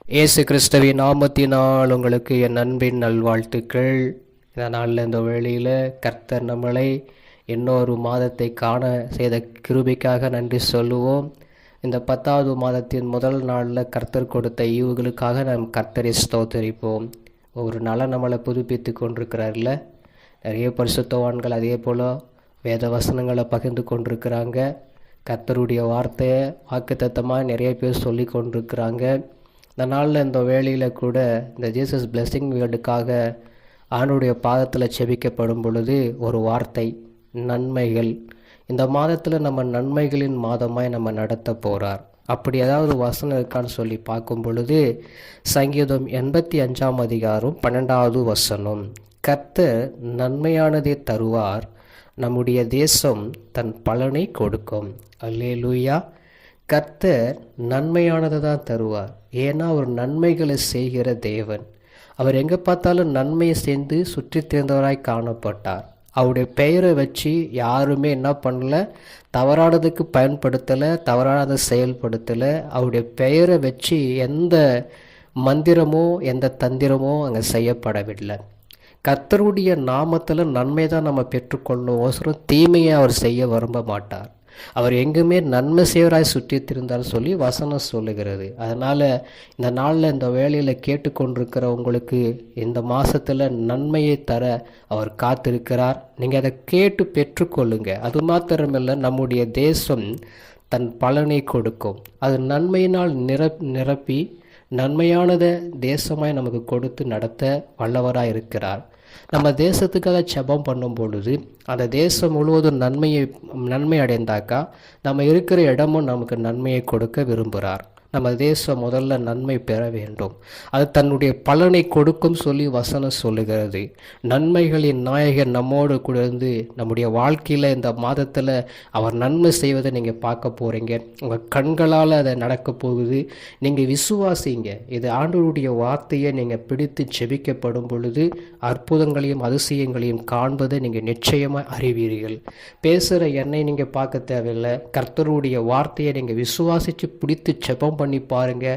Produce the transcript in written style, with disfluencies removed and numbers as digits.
இயேசு கிறிஸ்துவின் நாமத்தினால் உங்களுக்கு என் அன்பின் நல்வாழ்த்துக்கள். இந்த நாளில் இந்த வேளையில் கர்த்தர் நம்மளை இன்னொரு மாதத்தை காண செய்த கிருபைக்காக நன்றி சொல்லுவோம். இந்த 10வது மாதத்தின் முதல் நாளில் கர்த்தர் கொடுத்த ஈவுகளுக்காக நாம் கர்த்தரை ஸ்தோத்தரிப்போம். ஒரு நாளாக நம்மளை புதுப்பித்து கொண்டிருக்கிறார்ல. நிறைய பரிசுத்தவான்கள் அதே போல் வேத வசனங்களை பகிர்ந்து கொண்டிருக்கிறாங்க. கர்த்தருடைய வார்த்தையை வாக்குத்தத்தமாக நிறைய பேர் சொல்லி கொண்டிருக்கிறாங்க. இந்த நாளில் இந்த வேளையில் கூட இந்த ஜீசஸ் பிளெஸிங் வேர்டுக்காக ஆண்டுடைய பாதத்தில் செபிக்கப்படும் பொழுது ஒரு வார்த்தை, நன்மைகள். இந்த மாதத்தில் நம்ம நன்மைகளின் மாதமாய் நம்ம நடத்த போகிறார். அப்படி ஏதாவது வசனம் இருக்கான்னு சொல்லி பார்க்கும் பொழுது சங்கீதம் 85ஆம் அதிகாரம் 12வது வசனம், கர்த்தர் நன்மையானதை தருவார், நம்முடைய தேசம் தன் பலனை கொடுக்கும். அல்லேலூயா. கர்த்தர் நன்மையானதை தான் தருவார். ஏன்னா அவர் நன்மைகளை செய்கிற தேவன். அவர் எங்கே பார்த்தாலும் நன்மையை சேர்ந்து சுற்றி திரிந்தவராய் காணப்பட்டார். அவருடைய பெயரை வச்சு யாருமே என்ன பண்ணல, தவறானதுக்கு பயன்படுத்தலை, தவறானதை செயல்படுத்தலை. அவருடைய பெயரை வச்சு எந்த மந்திரமோ எந்த தந்திரமோ அங்கே செய்யப்படவில்லை. கர்த்தருடைய நாமத்தில் நன்மை தான் நம்ம பெற்றுக்கொள்ளணும். அவசரம் தீமையை அவர் செய்ய விரும்ப மாட்டார். அவர் எங்குமே நன்மை செய்வராய் சுற்றி திருந்தார் சொல்லி வசனம் சொல்லுகிறது. அதனால் இந்த நாளில் இந்த வேலையில் கேட்டுக்கொண்டிருக்கிற உங்களுக்கு இந்த மாதத்தில் நன்மையை தர அவர் காத்திருக்கிறார். நீங்கள் அதை கேட்டு பெற்றுக்கொள்ளுங்க. அது மாத்திரமில்லை, நம்முடைய தேசம் தன் பலனை கொடுக்கும். அது நன்மையினால் நிரப்பி நன்மையானதை தேசமாய் நமக்கு கொடுத்து நடத்த வல்லவராக இருக்கிறார். நம்ம தேசத்துக்காக ஜெபம் பண்ணும் பொழுது அந்த தேசம் முழுவதும் நன்மை அடைந்தாக்கா நம்ம இருக்கிற இடமும் நமக்கு நன்மையை கொடுக்க விரும்புகிறார். நம்ம தேசம் முதல்ல நன்மை பெற வேண்டும். அது தன்னுடைய பலனை கொடுக்கும் சொல்லி வசனம் சொல்லுகிறது. நன்மைகளின் நாயகன் நம்மோடு கூட இருந்து நம்முடைய வாழ்க்கையில் இந்த மாதத்தில் அவர் நன்மை செய்வதை நீங்கள் பார்க்க போகிறீங்க. உங்கள் கண்களால் அதை நடக்க போகுது. நீங்கள் விசுவாசிங்க. இது ஆண்டவருடைய வார்த்தையை நீங்கள் பிடித்து செபிக்கப்படும் பொழுது அற்புதங்களையும் அதிசயங்களையும் காண்பதை நீங்கள் நிச்சயமாக அறிவீர்கள். பேசுகிற என்னை நீங்கள் பார்க்க தேவையில்லை. கர்த்தருடைய வார்த்தையை நீங்கள் விசுவாசித்து பிடித்து செபம் பண்ணி பாருங்க.